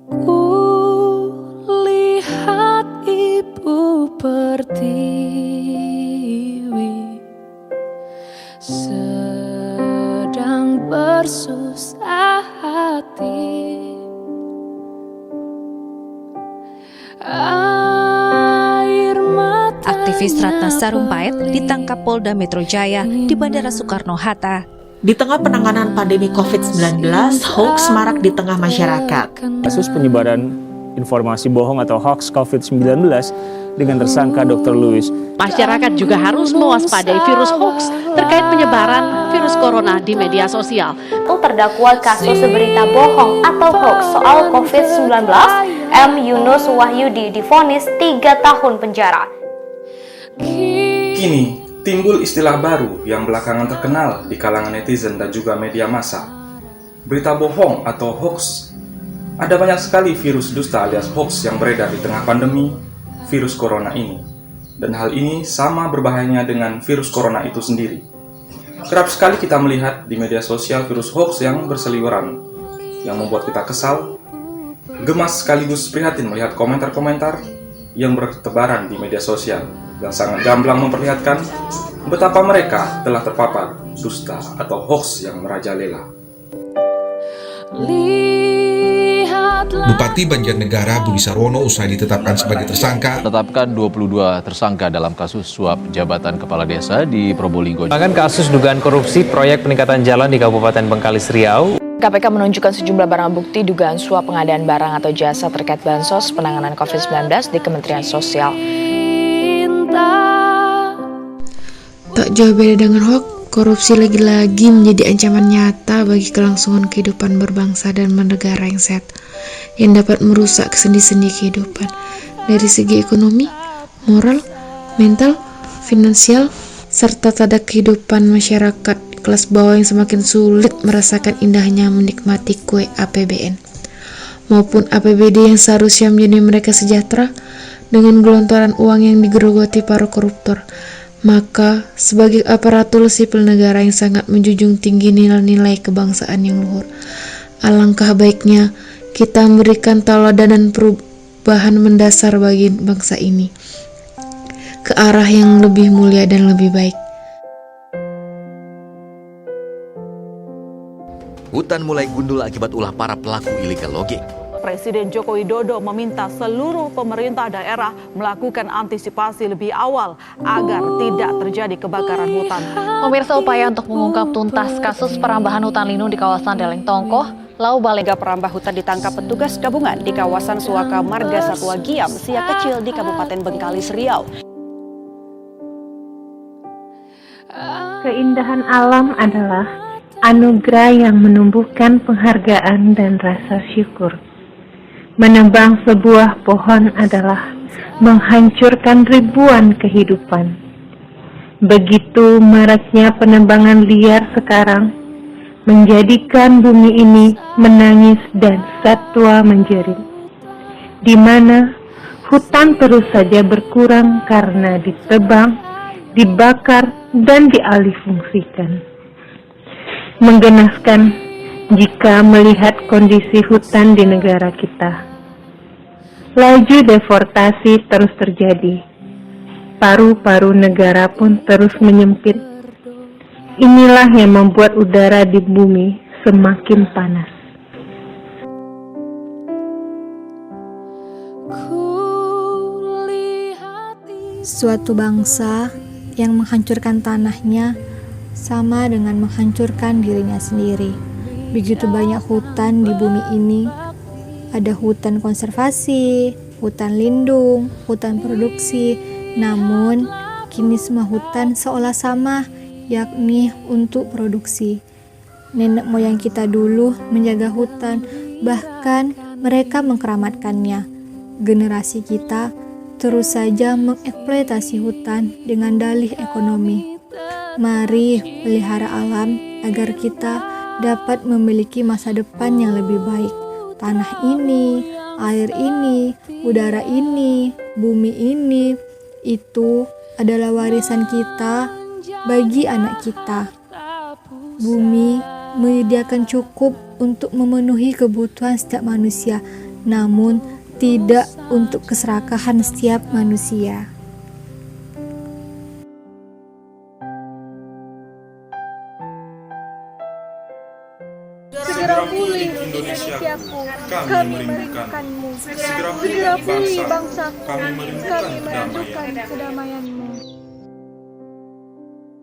Ku lihat ibu pertiwi sedang bersusah hati. Aktivis Ratna Sarumpait ditangkap Polda Metro Jaya di Bandara Soekarno-Hatta. Di tengah penanganan pandemi COVID-19, hoax marak di tengah masyarakat. Kasus penyebaran informasi bohong atau hoax COVID-19 dengan tersangka Dr. Louis. Masyarakat juga harus mewaspadai virus hoax terkait penyebaran virus corona di media sosial. Terdakwa kasus berita bohong atau hoax soal COVID-19, M. Yunus Wahyudi divonis 3 tahun penjara. Kini, timbul istilah baru yang belakangan terkenal di kalangan netizen dan juga media massa. Berita bohong atau hoax. Ada banyak sekali virus dusta alias hoax yang beredar di tengah pandemi virus corona ini. Dan hal ini sama berbahayanya dengan virus corona itu sendiri. Kerap sekali kita melihat di media sosial virus hoax yang berseliweran, yang membuat kita kesal, gemas sekaligus prihatin melihat komentar-komentar yang bertebaran di media sosial yang sangat gamblang memperlihatkan betapa mereka telah terpapar dusta atau hoax yang merajalela. Bupati Banjarnegara Budi Sarwono usai ditetapkan sebagai tersangka. Tetapkan 22 tersangka dalam kasus suap jabatan kepala desa di Probolinggo. Bahkan kasus dugaan korupsi proyek peningkatan jalan di Kabupaten Bengkalis Riau. KPK menunjukkan sejumlah barang bukti dugaan suap pengadaan barang atau jasa terkait bansos penanganan COVID-19 di Kementerian Sosial. Tak jauh beda dengan hoax, korupsi lagi-lagi menjadi ancaman nyata bagi kelangsungan kehidupan berbangsa dan bernegara yang sehat, yang dapat merusak sendi-sendi kehidupan dari segi ekonomi, moral, mental, finansial, serta tanda kehidupan masyarakat kelas bawah yang semakin sulit merasakan indahnya menikmati kue APBN maupun APBD yang seharusnya menjadi mereka sejahtera dengan gelontoran uang yang digerogoti para koruptor. Maka, sebagai aparatur sipil negara yang sangat menjunjung tinggi nilai-nilai kebangsaan yang luhur, alangkah baiknya kita memberikan tauladan dan perubahan mendasar bagi bangsa ini ke arah yang lebih mulia dan lebih baik. Hutan mulai gundul akibat ulah para pelaku illegal logging. Presiden Joko Widodo meminta seluruh pemerintah daerah melakukan antisipasi lebih awal agar tidak terjadi kebakaran hutan. Pemirsa, upaya untuk mengungkap tuntas kasus perambahan hutan lindung di kawasan Deleng Tongkoh, Lau Balega perambah hutan ditangkap petugas gabungan di kawasan Suaka Marga Satwa Giam, Siak Kecil di Kabupaten Bengkalis Riau. Keindahan alam adalah anugerah yang menumbuhkan penghargaan dan rasa syukur. Menebang sebuah pohon adalah menghancurkan ribuan kehidupan. Begitu maraknya penebangan liar sekarang menjadikan bumi ini menangis dan satwa menjerit, di mana hutan terus saja berkurang karena ditebang, dibakar, dan dialihfungsikan. Menggenaskan jika melihat kondisi hutan di negara kita. Laju deforestasi terus terjadi. Paru-paru negara pun terus menyempit. Inilah yang membuat udara di bumi semakin panas. Suatu bangsa yang menghancurkan tanahnya sama dengan menghancurkan dirinya sendiri. Begitu banyak hutan di bumi ini. Ada hutan konservasi, hutan lindung, hutan produksi. Namun, kini semua hutan seolah sama, yakni untuk produksi. Nenek moyang kita dulu menjaga hutan, bahkan mereka mengkeramatkannya. Generasi kita terus saja mengeksploitasi hutan dengan dalih ekonomi. Mari pelihara alam agar kita dapat memiliki masa depan yang lebih baik. Tanah ini, air ini, udara ini, bumi ini, itu adalah warisan kita bagi anak kita. Bumi menyediakan cukup untuk memenuhi kebutuhan setiap manusia, namun tidak untuk keserakahan setiap manusia. Segera pulih Indonesiaku, kami merindukanmu. Segera pulih bangsa, kami merindukan kedamaianmu.